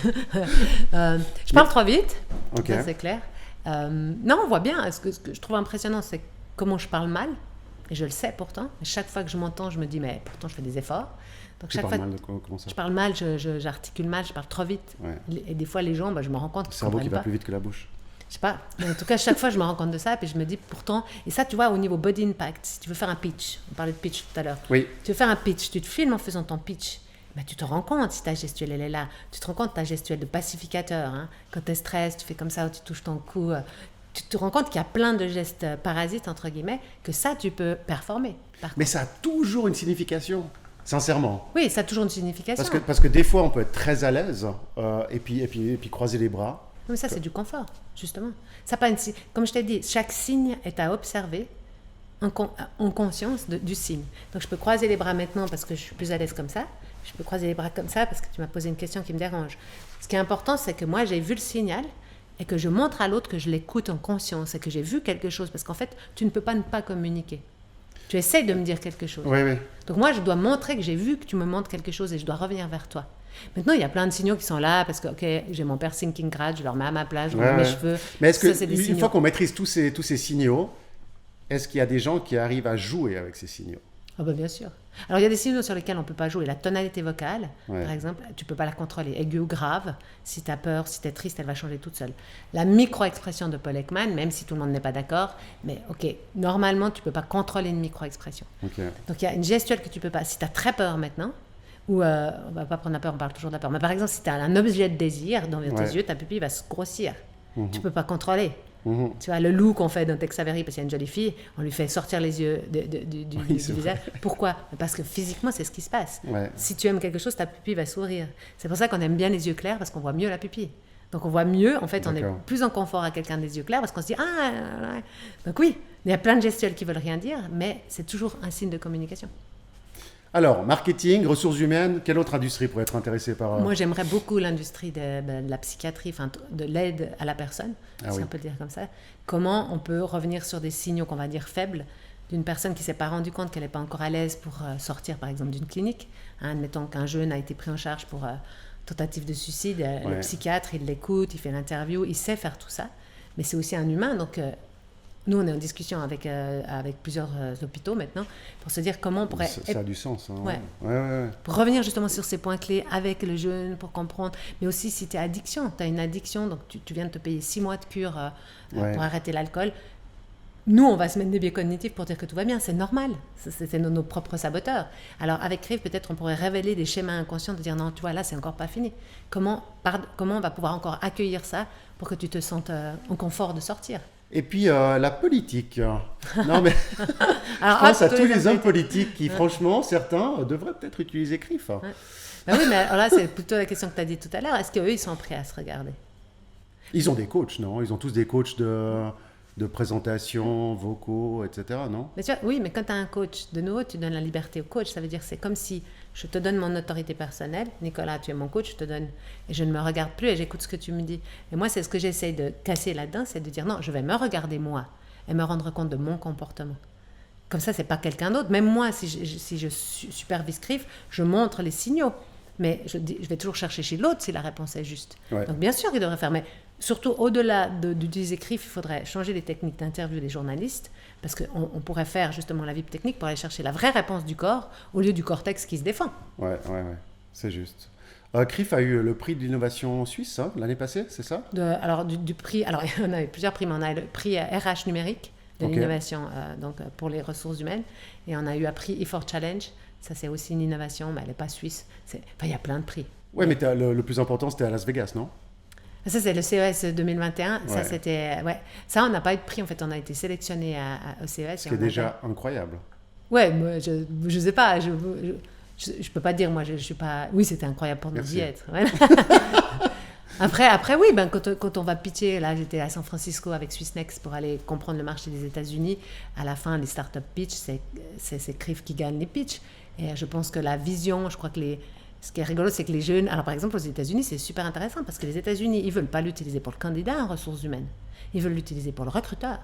B: Je parle trop vite, ça, c'est clair. Non, on voit bien. Ce que je trouve impressionnant, c'est comment je parle mal. Et je le sais pourtant. Et chaque fois que je m'entends, je me dis, mais pourtant, je fais des efforts. Donc, chaque fois, comment ça? Je parle mal, j'articule mal, je parle trop vite. Ouais. Et des fois, les gens, je me rends compte qu'ils ne comprennent pas. Le cerveau qui
A: va plus vite que la bouche.
B: Je sais pas. Mais en tout cas, chaque fois, je me rends compte de ça. Et puis, je me dis, pourtant... Et ça, tu vois, au niveau body impact, si tu veux faire un pitch, on parlait de pitch tout à l'heure.
A: Oui.
B: Tu veux faire un pitch, tu te filmes en faisant ton pitch. Tu te rends compte si ta gestuelle, elle est là. Tu te rends compte ta gestuelle de pacificateur. Hein. Quand tu es stressé, tu fais comme ça, ou tu touches ton cou. Tu te rends compte qu'il y a plein de gestes parasites, entre guillemets, que ça, tu peux performer.
A: Mais ça a toujours une signification, sincèrement.
B: Oui, ça a toujours une signification.
A: Parce que des fois, on peut être très à l'aise et puis croiser les bras.
B: Mais ça, c'est du confort, justement. Ça pas comme je t'ai dit, chaque signe est à observer en conscience du signe. Donc, je peux croiser les bras maintenant parce que je suis plus à l'aise comme ça. Je peux croiser les bras comme ça parce que tu m'as posé une question qui me dérange. Ce qui est important, c'est que moi, j'ai vu le signal et que je montre à l'autre que je l'écoute en conscience et que j'ai vu quelque chose. Parce qu'en fait, tu ne peux pas ne pas communiquer. Tu essaies de me dire quelque chose.
A: Oui.
B: Donc moi, je dois montrer que j'ai vu que tu me montres quelque chose et je dois revenir vers toi. Maintenant, il y a plein de signaux qui sont là parce que, j'ai mon piercing qui gratte, je leur mets à ma place, je remets mes cheveux.
A: Mais est-ce qu'une fois qu'on maîtrise tous ces signaux, est-ce qu'il y a des gens qui arrivent à jouer avec ces signaux?
B: Ah bien sûr. Alors, il y a des signaux sur lesquels on ne peut pas jouer. La tonalité vocale, par exemple, tu ne peux pas la contrôler. Aiguë ou grave, si tu as peur, si tu es triste, elle va changer toute seule. La micro-expression de Paul Ekman, même si tout le monde n'est pas d'accord, mais normalement, tu ne peux pas contrôler une micro-expression. Donc, il y a une gestuelle que tu ne peux pas. Si tu as très peur maintenant, ou on ne va pas prendre la peur, on parle toujours de la peur. Mais par exemple, si tu as un objet de désir dans tes yeux, ta pupille va se grossir. Tu ne peux pas contrôler. Tu vois, le loup qu'on fait dans Tex Avery, parce qu'il y a une jolie fille, on lui fait sortir les yeux du visage. Pourquoi? Parce que physiquement, c'est ce qui se passe. Ouais. Si tu aimes quelque chose, ta pupille va s'ouvrir. C'est pour ça qu'on aime bien les yeux clairs, parce qu'on voit mieux la pupille. Donc on voit mieux, en fait, on est plus en confort à quelqu'un des yeux clairs, parce qu'on se dit, donc oui, il y a plein de gestuels qui veulent rien dire, mais c'est toujours un signe de communication.
A: Alors, marketing, ressources humaines, quelle autre industrie pourrait être intéressée par...
B: Moi, j'aimerais beaucoup l'industrie de la psychiatrie, de l'aide à la personne, si on peut le dire comme ça. Comment on peut revenir sur des signaux qu'on va dire faibles d'une personne qui ne s'est pas rendue compte qu'elle n'est pas encore à l'aise pour sortir, par exemple, d'une clinique. Admettons qu'un jeune a été pris en charge pour tentative de suicide. Le psychiatre, il l'écoute, il fait l'interview, il sait faire tout ça. Mais c'est aussi un humain, donc... nous, on est en discussion avec plusieurs hôpitaux maintenant pour se dire comment on pourrait...
A: Ça a du sens. Hein.
B: Ouais. Pour revenir justement sur ces points clés avec le jeune, pour comprendre. Mais aussi si tu as une addiction, donc tu viens de te payer 6 mois de cure pour arrêter l'alcool. Nous, on va se mettre des biais cognitifs pour dire que tout va bien, c'est normal, c'est nos propres saboteurs. Alors avec Crive, peut-être on pourrait révéler des schémas inconscients de dire non, tu vois, là, c'est encore pas fini. Comment on va pouvoir encore accueillir ça pour que tu te sentes en confort de sortir?
A: Et puis la politique. Non mais alors, je pense à tous les hommes politiques qui, franchement, certains devraient peut-être utiliser Crive.
B: Ouais. Ben oui, mais alors là, c'est plutôt la question que tu as dit tout à l'heure. Est-ce qu'eux, ils sont prêts à se regarder?
A: Ils ont des coachs, non? Ils ont tous des coachs de présentation, vocaux, etc., non?
B: Mais tu vois, oui, mais quand tu as un coach, de nouveau, tu donnes la liberté au coach. Ça veut dire que c'est comme si je te donne mon autorité personnelle. Nicolas, tu es mon coach, je te donne... Et je ne me regarde plus et j'écoute ce que tu me dis. Et moi, c'est ce que j'essaye de casser là-dedans, c'est de dire non, je vais me regarder moi et me rendre compte de mon comportement. Comme ça, c'est pas quelqu'un d'autre. Même moi, si je supervise Crive, je montre les signaux. Mais je vais toujours chercher chez l'autre si la réponse est juste. Ouais. Donc bien sûr qu'il devrait faire, mais surtout au-delà d'utiliser Crive, il faudrait changer les techniques d'interview des journalistes, parce qu'on pourrait faire justement la VIP technique pour aller chercher la vraie réponse du corps, au lieu du cortex qui se défend.
A: Ouais, c'est juste. Crive a eu le prix de l'innovation suisse l'année passée, c'est ça?
B: Du prix, alors on a eu plusieurs prix, mais on a eu le prix RH numérique de l'innovation donc pour les ressources humaines, et on a eu un prix E4 Challenge. Ça, c'est aussi une innovation, mais elle n'est pas suisse. Il y a plein de prix.
A: Oui, mais le plus important, c'était à Las Vegas, non?
B: Ça, c'est le CES 2021. Ça, c'était... Ouais. Ça, on n'a pas eu de prix, en fait. On a été sélectionné au CES.
A: Ce qui est déjà incroyable.
B: Ouais, moi, je ne sais pas. Je ne peux pas dire, moi, je suis pas... Oui, c'était incroyable pour nous d'y être. Ouais. Après, oui, quand on va pitcher, là, j'étais à San Francisco avec Swissnex pour aller comprendre le marché des États-Unis. À la fin, les startup pitch, c'est Crive qui gagne les pitchs. Et je pense que la vision, je crois que ce qui est rigolo, c'est que les jeunes... Alors, par exemple, aux États-Unis, c'est super intéressant parce que les États-Unis, ils ne veulent pas l'utiliser pour le candidat en ressources humaines. Ils veulent l'utiliser pour le recruteur.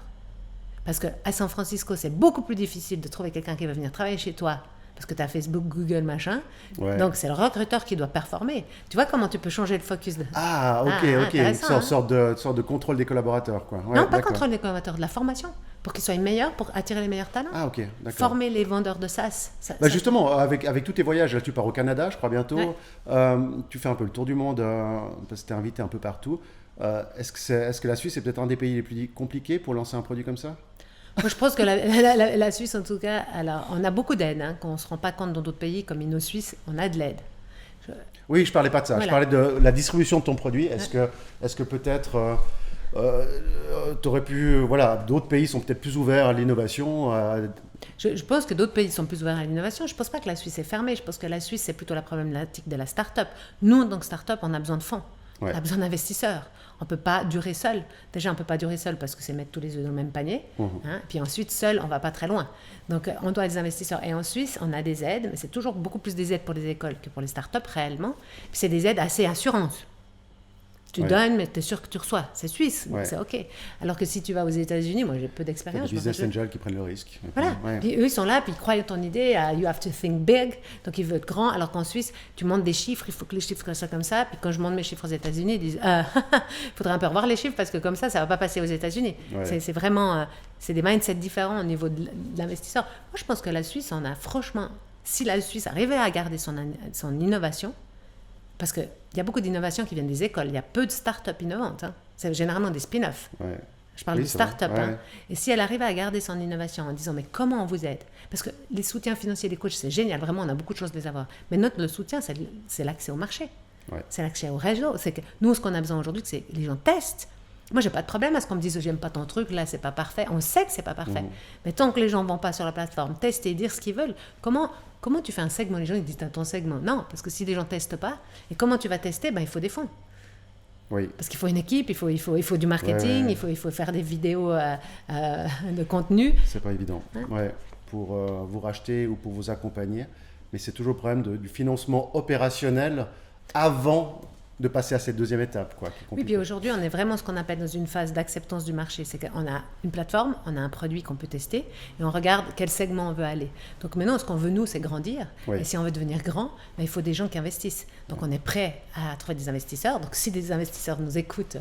B: Parce qu'à San Francisco, c'est beaucoup plus difficile de trouver quelqu'un qui va venir travailler chez toi parce que tu as Facebook, Google, machin. Ouais. Donc, c'est le recruteur qui doit performer. Tu vois comment tu peux changer le focus de...
A: Ah, ok. Une sorte de contrôle des collaborateurs, quoi. Ouais,
B: non, pas contrôle des collaborateurs, de la formation. Pour qu'ils soient meilleurs, pour attirer les meilleurs talents.
A: Ah, ok, d'accord.
B: Former les vendeurs de SaaS.
A: Justement, avec tous tes voyages, là, tu pars au Canada, je crois, bientôt. Ouais. Tu fais un peu le tour du monde, parce que tu es invité un peu partout. Est-ce que la Suisse est peut-être un des pays les plus compliqués pour lancer un produit comme ça?
B: Moi, je pense que la Suisse, en tout cas, alors, on a beaucoup d'aide, qu'on ne se rend pas compte dans d'autres pays, comme InnoSuisse, on a de l'aide.
A: Oui, je ne parlais pas de ça. Voilà. Je parlais de la distribution de ton produit. Est-ce que peut-être... t'aurais pu, d'autres pays sont peut-être plus ouverts à l'innovation.
B: Je pense que d'autres pays sont plus ouverts à l'innovation. Je ne pense pas que la Suisse est fermée. Je pense que la Suisse, c'est plutôt la problématique de la start-up. Nous, en tant que start-up, on a besoin de fonds. Ouais. On a besoin d'investisseurs. On ne peut pas durer seul. Déjà, on ne peut pas durer seul parce que c'est mettre tous les œufs dans le même panier. Puis ensuite, seul, on ne va pas très loin. Donc, on doit des investisseurs. Et en Suisse, on a des aides, mais c'est toujours beaucoup plus des aides pour les écoles que pour les start-up réellement. Puis c'est des aides assez assurances. Tu donnes, mais tu es sûr que tu reçois. C'est suisse, donc c'est OK. Alors que si tu vas aux États-Unis, moi j'ai peu d'expérience.
A: Les business angels qui prennent le risque.
B: Voilà. Puis eux, ils sont là, puis ils croient à ton idée. You have to think big. Donc ils veulent être grand. Alors qu'en Suisse, tu montes des chiffres, il faut que les chiffres soient comme ça. Puis quand je monte mes chiffres aux États-Unis, ils disent il faudrait un peu revoir les chiffres parce que comme ça ne va pas passer aux États-Unis. Ouais. C'est vraiment. C'est des mindsets différents au niveau de l'investisseur. Moi, je pense que la Suisse, on a franchement. Si la Suisse arrivait à garder son innovation, parce qu'il y a beaucoup d'innovations qui viennent des écoles. Il y a peu de start-up innovantes. C'est généralement des spin-offs. Ouais. Je parle de start-up. Et si elle arrive à garder son innovation en disant « mais comment on vous aide ?» Parce que les soutiens financiers des coachs, c'est génial. Vraiment, on a beaucoup de choses à les avoir. Mais le soutien, c'est l'accès au marché. Ouais. C'est l'accès au réseau. C'est que nous, ce qu'on a besoin aujourd'hui, c'est que les gens testent. Moi, j'ai pas de problème à ce qu'on me dise « j'aime pas ton truc, là, c'est pas parfait ». On sait que c'est pas parfait. Mais tant que les gens vont pas sur la plateforme tester et dire ce qu'ils veulent, Comment tu fais un segment? Les gens ils disent t'as ton segment. Non, parce que si les gens ne testent pas, et comment tu vas tester? Il faut des fonds. Oui. Parce qu'il faut une équipe, il faut du marketing, il faut faire des vidéos de contenu.
A: C'est pas évident. Pour vous racheter ou pour vous accompagner. Mais c'est toujours le problème du financement opérationnel avant de passer à cette deuxième étape, quoi.
B: Oui, puis aujourd'hui, on est vraiment ce qu'on appelle dans une phase d'acceptance du marché. C'est qu'on a une plateforme, on a un produit qu'on peut tester et on regarde quel segment on veut aller. Donc maintenant, ce qu'on veut, nous, c'est grandir. Oui. Et si on veut devenir grand, il faut des gens qui investissent. Donc on est prêt à trouver des investisseurs. Donc si des investisseurs nous écoutent,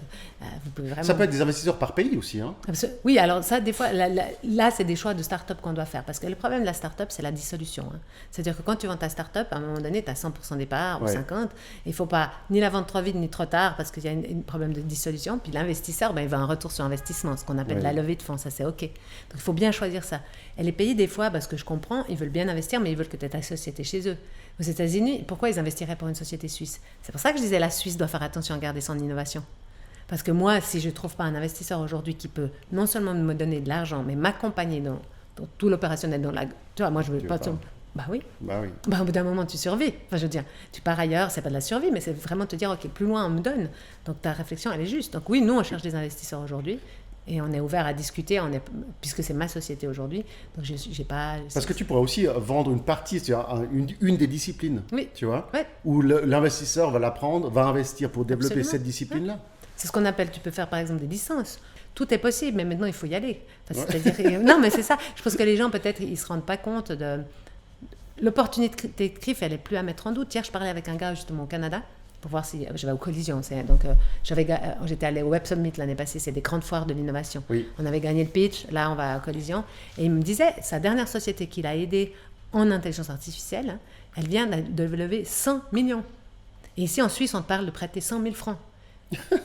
B: vous pouvez vraiment...
A: Ça peut être des investisseurs par pays aussi, hein?
B: Oui, alors ça, des fois, là, c'est des choix de start-up qu'on doit faire. Parce que le problème de la start-up, c'est la dissolution. Hein. C'est-à-dire que quand tu vends ta start-up, à un moment donné, tu as 100% des parts ou 50%. Il ne faut pas ni la vendre trop vite ni trop tard parce qu'il y a un problème de dissolution. Puis l'investisseur, il veut un retour sur investissement, ce qu'on appelle la levée de fonds. Ça, c'est OK. Donc il faut bien choisir ça. Et les pays, des fois, parce que je comprends, ils veulent bien investir, mais ils veulent que tu aies ta société chez eux. Aux États-Unis, pourquoi ils investiraient pour une société suisse? C'est pour ça que je disais la Suisse doit faire attention à garder son innovation. Parce que moi, si je ne trouve pas un investisseur aujourd'hui qui peut non seulement me donner de l'argent, mais m'accompagner dans tout l'opérationnel, tu vois, moi, je ne veux pas... Bah oui. Au bout d'un moment, tu survis. Enfin, je veux dire, tu pars ailleurs, c'est pas de la survie, mais c'est vraiment te dire, OK, plus loin on me donne. Donc ta réflexion, elle est juste. Donc oui, nous, on cherche des investisseurs aujourd'hui et on est ouvert à discuter, puisque c'est ma société aujourd'hui. Donc j'ai pas...
A: Parce que tu pourrais aussi vendre une partie, c'est-à-dire une des disciplines, tu vois, où l'investisseur va la prendre, va investir pour développer cette discipline-là.
B: C'est ce qu'on appelle, tu peux faire par exemple des licences. Tout est possible, mais maintenant, il faut y aller. Enfin, c'est-à-dire, non, mais c'est ça. Je pense que les gens, peut-être, ils ne se rendent pas compte de... L'opportunité de CRIF, elle n'est plus à mettre en doute. Hier, je parlais avec un gars justement au Canada pour voir si je vais aux collisions. Donc, j'étais allée au Web Summit l'année passée, c'est des grandes foires de l'innovation. Oui. On avait gagné le pitch, là on va à collision. Et il me disait, sa dernière société qu'il a aidée en intelligence artificielle, elle vient de lever 100 millions. Et ici en Suisse, on te parle de prêter 100 000 francs.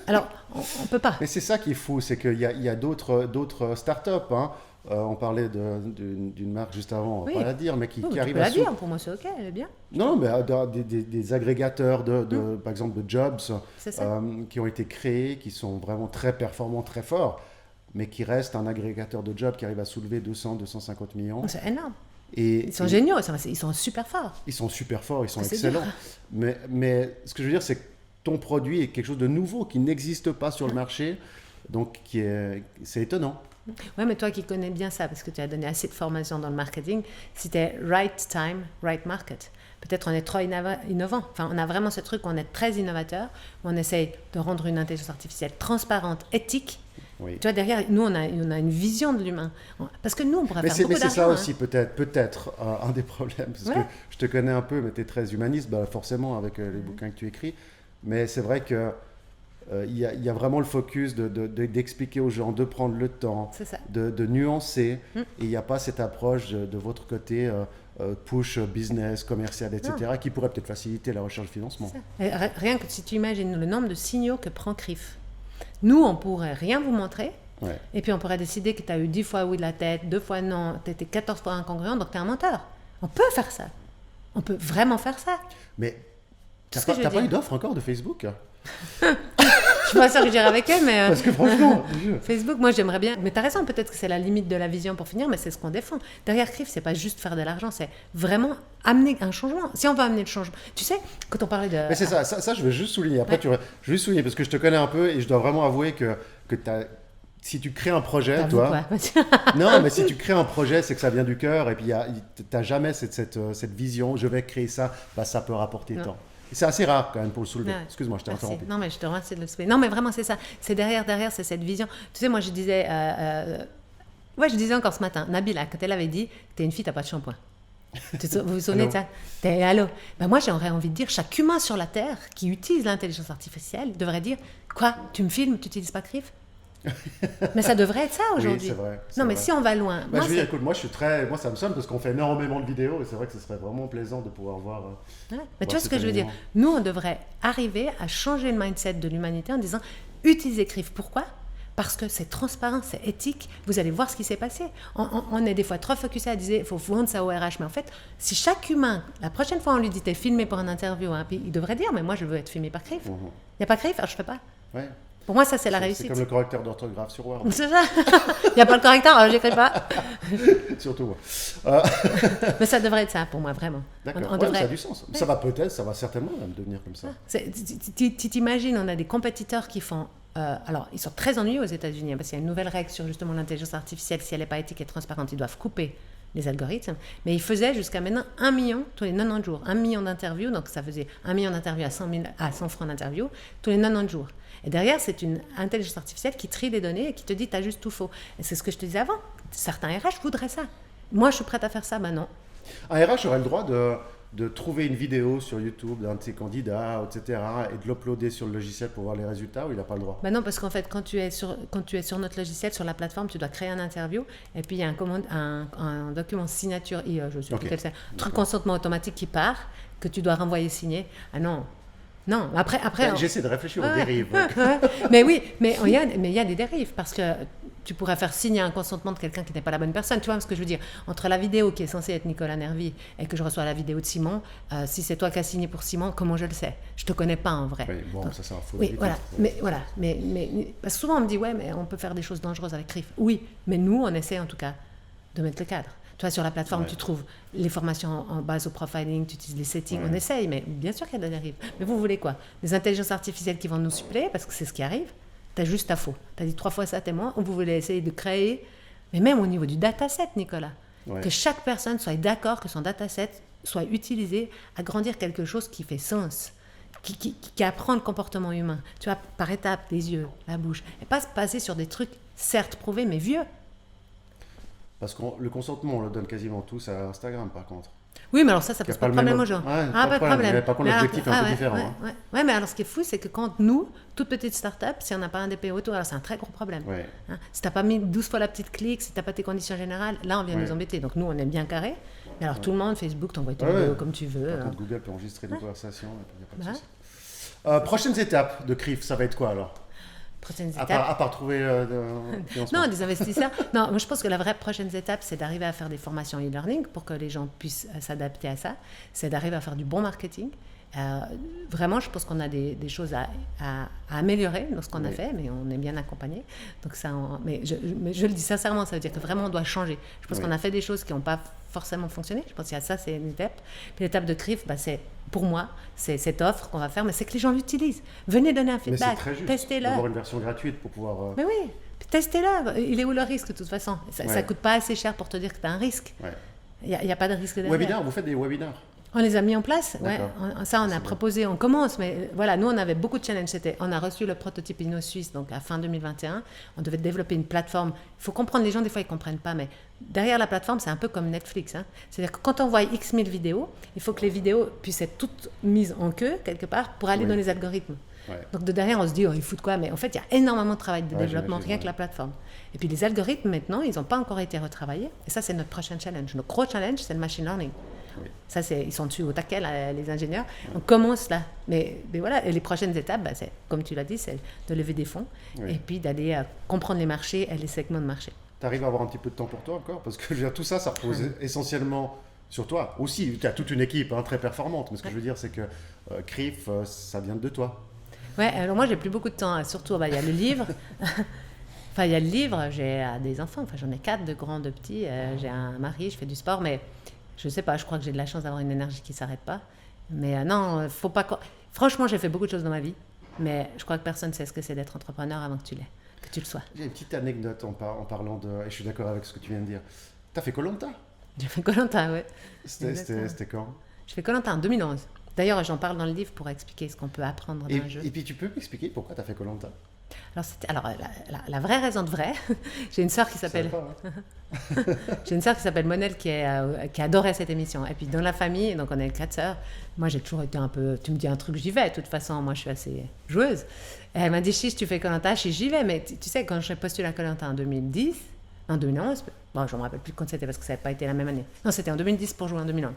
B: Alors, on ne peut pas.
A: Mais c'est ça qui est fou, c'est qu'il y a d'autres startups, hein. On parlait d'une marque juste avant, on va pas la dire, mais qui arrive à...
B: la dire, pour moi c'est OK, elle est bien.
A: Non, mais des agrégateurs, par exemple, de jobs qui ont été créés, qui sont vraiment très performants, très forts, mais qui restent un agrégateur de jobs qui arrive à soulever 200-250 millions.
B: C'est énorme. Ils sont géniaux, ils sont super forts.
A: Ils sont super forts, ils sont excellents. Mais ce que je veux dire, c'est que ton produit est quelque chose de nouveau, qui n'existe pas sur le marché, donc c'est étonnant.
B: Oui, mais toi qui connais bien ça, parce que tu as donné assez de formation dans le marketing, c'était right time, right market. Peut-être on est trop innovant. Enfin, on a vraiment ce truc où on est très innovateur, où on essaye de rendre une intelligence artificielle transparente, éthique. Oui. Tu vois, derrière, nous, on a une vision de l'humain. Parce que nous, on pourrait faire beaucoup d'argent.
A: Mais c'est ça aussi, peut-être un des problèmes. Parce que je te connais un peu, mais tu es très humaniste, forcément, avec les bouquins que tu écris. Mais c'est vrai que il y a vraiment le focus d'expliquer aux gens, de prendre le temps, de nuancer. Et il n'y a pas cette approche de votre côté push business, commercial, etc., qui pourrait peut-être faciliter la recherche de financement.
B: Rien que si tu imagines le nombre de signaux que prend CRIF. Nous, on ne pourrait rien vous montrer. Ouais. Et puis on pourrait décider que tu as eu 10 fois oui de la tête, 2 fois non, tu étais 14 fois incongruent, donc tu es un menteur. On peut faire ça. On peut vraiment faire ça.
A: Mais tu n'as pas eu d'offre encore de Facebook?
B: Je suis pas sûre que j'irai avec eux, mais...
A: Parce que franchement...
B: Facebook, moi j'aimerais bien... Mais tu as raison, peut-être que c'est la limite de la vision pour finir, mais c'est ce qu'on défend. Derrière CRIF, c'est pas juste faire de l'argent, c'est vraiment amener un changement. Si on veut amener le changement... Tu sais, quand on parlait de...
A: Mais c'est ça, je veux juste souligner. Après, je veux juste souligner, parce que je te connais un peu et je dois vraiment avouer que si tu crées un projet, toi... Non, mais si tu crées un projet, c'est que ça vient du cœur, et puis tu n'as jamais cette vision, je vais créer ça, ça peut rapporter tant. C'est assez rare quand même pour le soulever. Ouais. Excuse-moi, je t'ai interrompu.
B: Non, mais je te remercie de le soulever. Non, mais vraiment, c'est ça. C'est derrière, c'est cette vision. Tu sais, moi, je disais... je disais encore ce matin, Nabila, quand elle avait dit « T'es une fille, t'as pas de shampoing ». Vous vous souvenez de ça? Allô. Moi, j'aurais envie de dire, chaque humain sur la Terre qui utilise l'intelligence artificielle devrait dire « Quoi? Tu me filmes, tu n'utilises pas CRIF ?» Mais ça devrait être ça aujourd'hui.
A: Oui, c'est vrai.
B: Non, mais si on va loin.
A: Écoute, moi ça me sonne parce qu'on fait énormément de vidéos et c'est vrai que ce serait vraiment plaisant de pouvoir voir.
B: Mais tu vois ce que je veux dire? Nous, on devrait arriver à changer le mindset de l'humanité en disant utilisez CRIF. Pourquoi? Parce que c'est transparent, c'est éthique. Vous allez voir ce qui s'est passé. On est des fois trop focusé à dire il faut vendre ça au RH. Mais en fait, si chaque humain, la prochaine fois on lui dit t'es filmé pour une interview, puis il devrait dire mais moi je veux être filmé par CRIF. Il n'y a pas CRIF, alors je ne fais pas.
A: Ouais.
B: Pour moi, ça, c'est la réussite.
A: C'est comme le correcteur d'orthographe sur Word.
B: C'est ça. Il n'y a pas le correcteur, alors j'écris pas.
A: Surtout moi.
B: Mais ça devrait être ça pour moi, vraiment.
A: D'accord, ça a du sens. Ouais. Ça va certainement même devenir comme ça.
B: Tu t'imagines, on a des compétiteurs qui font... alors, ils sont très ennuyeux aux États-Unis, parce qu'il y a une nouvelle règle sur justement l'intelligence artificielle. Si elle n'est pas éthique et transparente, ils doivent couper les algorithmes, mais ils faisaient jusqu'à maintenant 1 million tous les 90 jours. 1 million d'interviews, donc ça faisait 1 million d'interviews à 100 francs d'interview tous les 90 jours. Et derrière, c'est une intelligence artificielle qui trie les données et qui te dit t'as juste tout faux. Et c'est ce que je te disais avant. Certains RH voudraient ça. Moi, je suis prête à faire ça, non.
A: Un RH aurait le droit de trouver une vidéo sur YouTube d'un de ses candidats, etc., et de l'uploader sur le logiciel pour voir les résultats, ou il n'a pas le droit?
B: Non, parce qu'en fait, quand tu es sur notre logiciel, sur la plateforme, tu dois créer un interview, et puis il y a un document signature IE, je ne sais plus quel c'est, un truc consentement automatique qui part, que tu dois renvoyer signer. Ah non. Non, après
A: j'essaie de réfléchir aux dérives.
B: Mais oui, mais il y a des dérives, parce que tu pourrais faire signer un consentement de quelqu'un qui n'est pas la bonne personne. Tu vois ce que je veux dire? Entre la vidéo qui est censée être Nicolas Nervy et que je reçois la vidéo de Simon, si c'est toi qui as signé pour Simon, comment je le sais? Je te connais pas en vrai.
A: Oui, bon, donc, ça c'est un faux.
B: Oui, voilà. Mais parce que souvent on me dit ouais, mais on peut faire des choses dangereuses avec RIF. Oui, mais nous on essaie en tout cas de mettre le cadre. Toi, sur la plateforme, tu trouves les formations en base au profiling, tu utilises les settings, on essaye, mais bien sûr qu'il y a des dérives. Mais vous voulez quoi? Des intelligences artificielles qui vont nous suppléer, parce que c'est ce qui arrive. Tu as juste ta faux. Tu as dit 3 fois ça, t'es moi. Vous voulez essayer de créer, mais même au niveau du dataset, Nicolas, que chaque personne soit d'accord que son dataset soit utilisé à grandir quelque chose qui fait sens, qui apprend le comportement humain. Tu vois, par étapes, les yeux, la bouche. Et pas se passer sur des trucs, certes prouvés, mais vieux.
A: Parce que le consentement, on le donne quasiment tous à Instagram, par contre.
B: Oui, mais alors ça pose pas de problème aux gens.
A: Pas de problème. Mais par contre, l'objectif est un peu différent.
B: Ouais, mais alors ce qui est fou, c'est que quand nous, toute petite start-up, si on n'a pas un DPO autour, alors c'est un très gros problème. Si tu n'as pas mis 12 fois la petite clique, si tu n'as pas tes conditions générales, là, on vient nous embêter. Donc nous, on est bien carré. Mais alors tout le monde, Facebook, t'envoie tes vidéos comme tu veux.
A: Par contre, Google peut enregistrer des conversations, il n'y a pas de souci. Prochaines étapes de CRIF, ça va être quoi alors? À part trouver
B: non, des investisseurs. Non, moi je pense que la vraie prochaine étape, c'est d'arriver à faire des formations e-learning pour que les gens puissent s'adapter à ça. C'est d'arriver à faire du bon marketing. Vraiment, je pense qu'on a des choses à améliorer dans ce qu'on a fait, mais on est bien accompagné. Donc mais je le dis sincèrement, ça veut dire que vraiment on doit changer. Je pense qu'on a fait des choses qui n'ont pas forcément fonctionné. Je pense qu'il y a ça, c'est une étape. Puis l'étape de CRIF, c'est pour moi, c'est cette offre qu'on va faire, mais c'est que les gens l'utilisent. Venez donner un feedback, testez-le.
A: Avoir une version gratuite pour pouvoir...
B: Mais oui, testez-le. Il est où le risque de toute façon? Ça ne coûte pas assez cher pour te dire que tu as un risque. Il n'y a pas de risque derrière.
A: Webinaire, vous faites des webinaires?
B: On les a mis en place, ça on a proposé, on commence, mais voilà, nous on avait beaucoup de challenges. On a reçu le prototype InnoSuisse, donc à fin 2021, on devait développer une plateforme. Il faut comprendre, les gens des fois ils ne comprennent pas, mais derrière la plateforme c'est un peu comme Netflix. C'est-à-dire que quand on voit X 1000 vidéos, il faut que les vidéos puissent être toutes mises en queue quelque part pour aller dans les algorithmes. Donc de derrière on se dit, il fout de quoi? Mais en fait il y a énormément de travail de développement rien que la plateforme. Et puis les algorithmes maintenant, ils n'ont pas encore été retravaillés. Et ça c'est notre prochain challenge. Notre gros challenge c'est le machine learning. Ça, ils sont dessus au taquet, les ingénieurs. On commence là. Mais voilà, et les prochaines étapes, c'est, comme tu l'as dit, c'est de lever des fonds et puis d'aller comprendre les marchés et les segments de marché.
A: Tu arrives à avoir un petit peu de temps pour toi encore? Parce que tout ça repose essentiellement sur toi. Aussi, tu as toute une équipe très performante. Mais ce que je veux dire, c'est que CRIF, ça vient de toi.
B: Ouais, alors moi, j'ai plus beaucoup de temps. Surtout, il y a le livre. Il y a le livre, j'ai des enfants. J'en ai 4, de grands, de petits. J'ai un mari, je fais du sport, mais... Je sais pas, je crois que j'ai de la chance d'avoir une énergie qui ne s'arrête pas. Mais non, faut pas... Franchement, j'ai fait beaucoup de choses dans ma vie, mais je crois que personne ne sait ce que c'est d'être entrepreneur avant que tu le sois.
A: J'ai une petite anecdote en parlant de... Et je suis d'accord avec ce que tu viens de dire. Tu as fait Koh-Lanta?
B: J'ai fait Koh-Lanta, oui.
A: C'était quand?
B: Je fais Koh-Lanta en 2011. D'ailleurs, j'en parle dans le livre pour expliquer ce qu'on peut apprendre d'un jeu.
A: Et puis, tu peux m'expliquer pourquoi tu as fait Koh-Lanta?
B: Alors la vraie raison de vrai, j'ai une sœur qui s'appelle Monel qui adorait cette émission. Et puis dans la famille, donc on est 4 sœurs. Moi j'ai toujours été un peu, tu me dis un truc, j'y vais. De toute façon, moi je suis assez joueuse. Et elle m'a dit, si tu fais Koh-Lanta, j'y vais. Mais tu sais, quand j'ai postulé à Koh-Lanta en 2010, en 2011, bon, je ne me rappelle plus quand c'était parce que ça n'avait pas été la même année. Non, c'était en 2010 pour jouer en 2011.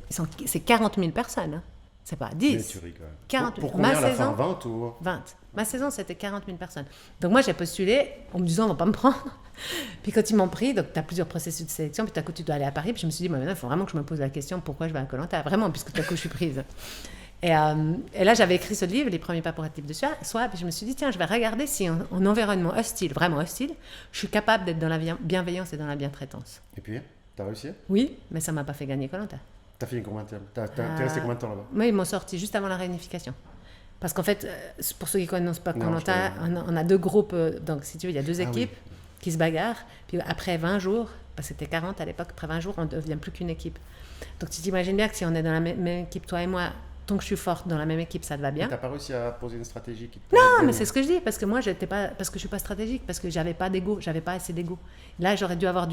B: C'est 40 000 personnes. Hein. C'est pas 10.
A: Mais tu rigoles.
B: 40
A: pour combien à la fin, 20 ou...
B: 20. Ma saison, c'était 40 000 personnes. Donc moi, j'ai postulé en me disant, on ne va pas me prendre. Puis quand ils m'ont pris, donc tu as plusieurs processus de sélection, puis tout à coup, tu dois aller à Paris. Puis je me suis dit, maintenant, il faut vraiment que je me pose la question, pourquoi je vais à Koh-Lanta? Vraiment, puisque tout à coup, je suis prise. Et là, j'avais écrit ce livre, Les premiers pas pour être libre de soi. Puis je me suis dit, tiens, je vais regarder si en environnement hostile, vraiment hostile, je suis capable d'être dans la bienveillance et dans la bientraitance.
A: Et puis, tu as réussi?
B: Oui, mais ça ne m'a pas fait gagner Koh-Lanta.
A: T'as fini combien de temps? T'es resté combien de temps là-bas?
B: Moi, ils m'ont sorti juste avant la réunification. Parce qu'en fait, pour ceux qui ne connaissent pas Koh-Lanta, on a 2 groupes. Donc, si tu veux, il y a 2 équipes qui se bagarrent. Puis après 20 jours, parce que c'était 40 à l'époque, après 20 jours, on ne devient plus qu'une équipe. Donc tu t'imagines bien que si on est dans la même équipe, toi et moi, tant que je suis forte dans la même équipe, ça te va bien.
A: Tu n'as pas réussi à poser une stratégie qui te...
B: Non, mais c'est ce que je dis, parce que moi, parce que je suis pas stratégique, parce que j'avais pas d'ego, j'avais pas assez d'ego. Là, j'aurais dû avoir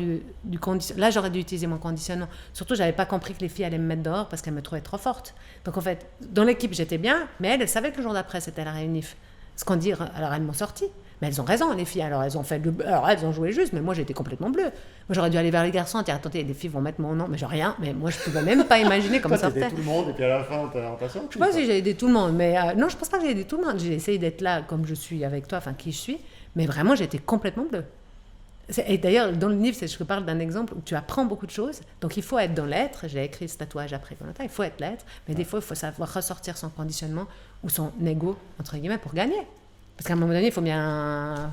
B: là, j'aurais dû utiliser mon conditionnement. Surtout, j'avais pas compris que les filles allaient me mettre dehors parce qu'elles me trouvaient trop forte. Donc en fait, dans l'équipe, j'étais bien, mais elles savaient que le jour d'après, c'était la réunif. Ce qu'on dit, alors elles m'ont sorti. Mais elles ont raison, les filles. Alors elles ont joué juste, mais moi j'étais complètement bleue. Moi j'aurais dû aller vers les garçons et dire attendez, les filles vont mettre mon nom, mais j'ai rien. Mais moi je pouvais même pas imaginer comment ça
A: sortait. T'as aidé tout le monde et puis à la fin t'as sorti.
B: Je sais pas si j'ai aidé tout le monde, mais non, je pense pas que j'ai aidé tout le monde. J'ai essayé d'être là comme je suis avec toi, enfin qui je suis, mais vraiment j'étais complètement bleue. Et d'ailleurs dans le livre, je parle d'un exemple où tu apprends beaucoup de choses. Donc il faut être dans l'être. J'ai écrit ce tatouage après longtemps. Il faut être l'être, mais des fois il faut savoir ressortir son conditionnement ou son ego entre guillemets pour gagner. Parce qu'à un moment donné, il faut bien...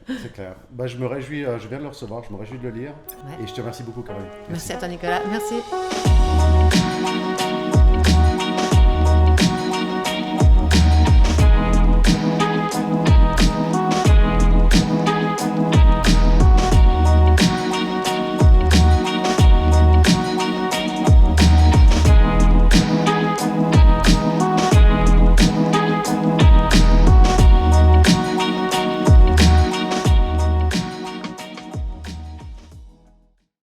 A: C'est clair. Bah, je me réjouis, je viens de le recevoir, je me réjouis de le lire. Ouais. Et je te remercie beaucoup, Caroline.
B: Merci à toi, Nicolas. Merci.